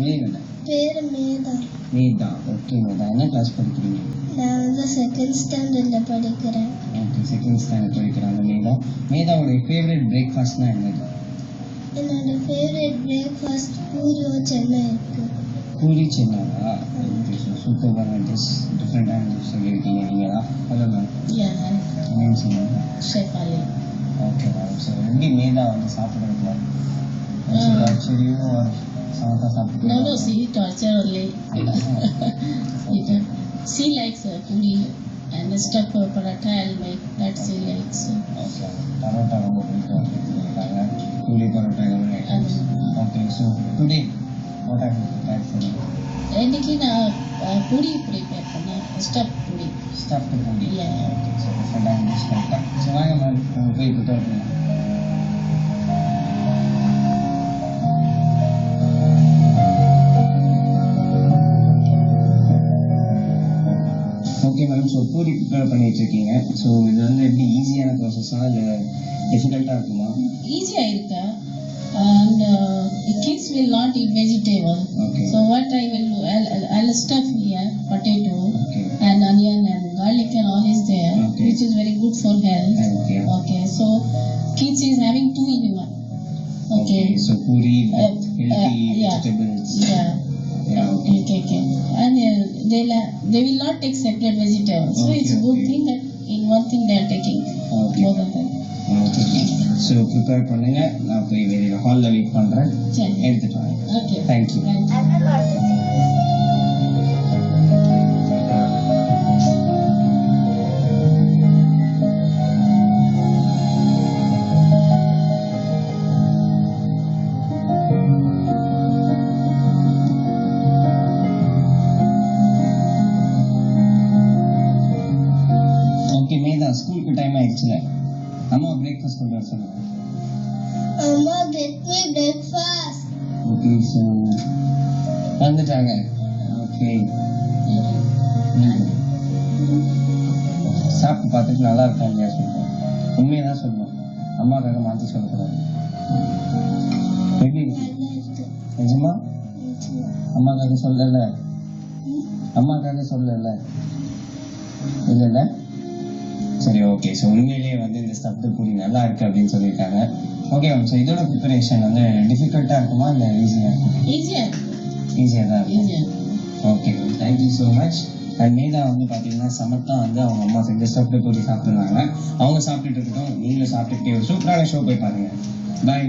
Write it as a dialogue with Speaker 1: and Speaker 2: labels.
Speaker 1: Name என்ன?
Speaker 2: பேரு Medha.
Speaker 1: Medha. Okay Medha, என்ன கிளாஸ் படிக்கிறீங்க?
Speaker 2: நான் வந்து செகண்ட் ஸ்டாண்டர்ட்ல படிக்கிறேன்.
Speaker 1: ஓகே, செகண்ட் ஸ்டாண்டர்ட் படிக்கிறாங்க மேதா. மேதாவுடைய ஃபேவரட் பிரேக்ஃபாஸ்ட்னா என்னது?
Speaker 2: என்னோட ஃபேவரட் பிரேக்ஃபாஸ்ட் பூரியோ சென்னை இருக்கு.
Speaker 1: பூரி சென்னாவா? ஓகே, ஸோ சூப்பரான டிஷ், டிஃப்ரெண்டான டிஷ் சொல்லியிருக்கீங்க நீங்கள் தான். Hello ma'am. நேம் சொல்லுங்கள்.
Speaker 3: ஷெஃபாலி.
Speaker 1: Okay ma'am. ஸோ எப்படி மேதா வந்து சாப்பிட்றதுல சரியும் சமத்தா சாப்பிட்டு?
Speaker 3: No, she torture only. She likes puri and stuff paratha I'll make. That she likes.
Speaker 1: Okay, parotta ரொம்ப பிடிக்கும் அப்படின்னு சொல்லியிருக்காங்க. பூரி பரோட்டா எல்லாமே. Okay, so today what are you prepare for?
Speaker 3: இன்னைக்கு நான் பூரி ப்ரிப்பேர் பண்ணேன். Stuff puri.
Speaker 1: Stuffed puri.
Speaker 3: Yeah.
Speaker 1: Okay, so டிஃப்ரெண்டான டிஷ் கரெக்டாக. ஸோ வாங்க மேம், நம்ம போய் ப்ரிப்பேர் பண்ணலாம். Okay ma'am, so puri prepare பண்ணிட்டு இருக்கீங்க. ஸோ இது வந்து எப்படி ஈஸியான ப்ராசஸா இல்லை டிஃபிகல்ட்டாக இருக்குமா?
Speaker 3: ஈஸியாக இருக்கா? And kids will not eat vegetable.
Speaker 1: Okay.
Speaker 3: So what I will do, I'll stuff here potato.
Speaker 1: Okay.
Speaker 3: And onion and garlic and all is there,
Speaker 1: Okay.
Speaker 3: which is very good for health.
Speaker 1: Okay.
Speaker 3: Okay. So kids is having 2 in 1. Okay.
Speaker 1: So puri with healthy
Speaker 3: yeah.
Speaker 1: vegetables.
Speaker 3: Yeah.
Speaker 1: Yeah.
Speaker 3: Okay. And they will not take separate vegetables. So
Speaker 1: Okay,
Speaker 3: it's a good
Speaker 1: okay.
Speaker 3: thing that in one thing they are taking
Speaker 1: Okay.
Speaker 3: both of them.
Speaker 1: Okay, so prepare பண்ணுங்க. நான் போய் வெளியில் ஹாலில் wait பண்ணுறேன்.
Speaker 3: சரி.
Speaker 1: எடுத்துட்டு வாங்க.
Speaker 3: Okay.
Speaker 1: Thank you. Okay Medha, ஸ்கூலுக்கு டைம் ஆயிடுச்சுல, அம்மா பிரேக்ஃபாஸ்ட் கொண்டு வர சொன்னாங்க.
Speaker 2: அம்மா get me breakfast.
Speaker 1: Okay, so வந்துட்டாங்க. ஓகே, சாப்பிட்டு பார்த்துட்டு நல்லா இருக்கா இல்லையா சொல்லுவோம். உண்மையை தான் சொல்லணும், அம்மாக்காக மாற்றி சொல்லக்கூடாது. எப்படி இருக்கு?
Speaker 2: நல்லா இருக்கு.
Speaker 1: நிஜமா? அம்மாக்காக சொல்லல? அம்மாக்காக சொல்லல? இல்லைல்ல? சரி, ஓகே. ஸோ உண்மையிலேயே வந்து இந்த ஸ்டஃப்டு பூரி நல்லா இருக்கு அப்படின்னு சொல்லியிருக்காங்க. ஓகே மேம், ஸோ இதோட ப்ரிப்பரேஷன் வந்து டிஃபிகல்ட்டாக இருக்குமா இல்லை ஈஸியாக இருக்கும்? ஈஸியாக தான் இருக்கும். Okay ma'am, thank you so much. And Medha வந்து பார்த்தீங்கன்னா சமத்தா வந்து அவங்க அம்மா செஞ்ச ஸ்டஃப்டு பூரி சாப்பிட்டுருந்தாங்க. அவங்க சாப்பிட்டுட்டு இருக்கட்டும், நீங்களும் சாப்பிட்டுக்கிட்டே ஒரு சூப்பரான ஷோ போய் பாருங்க. பாய்.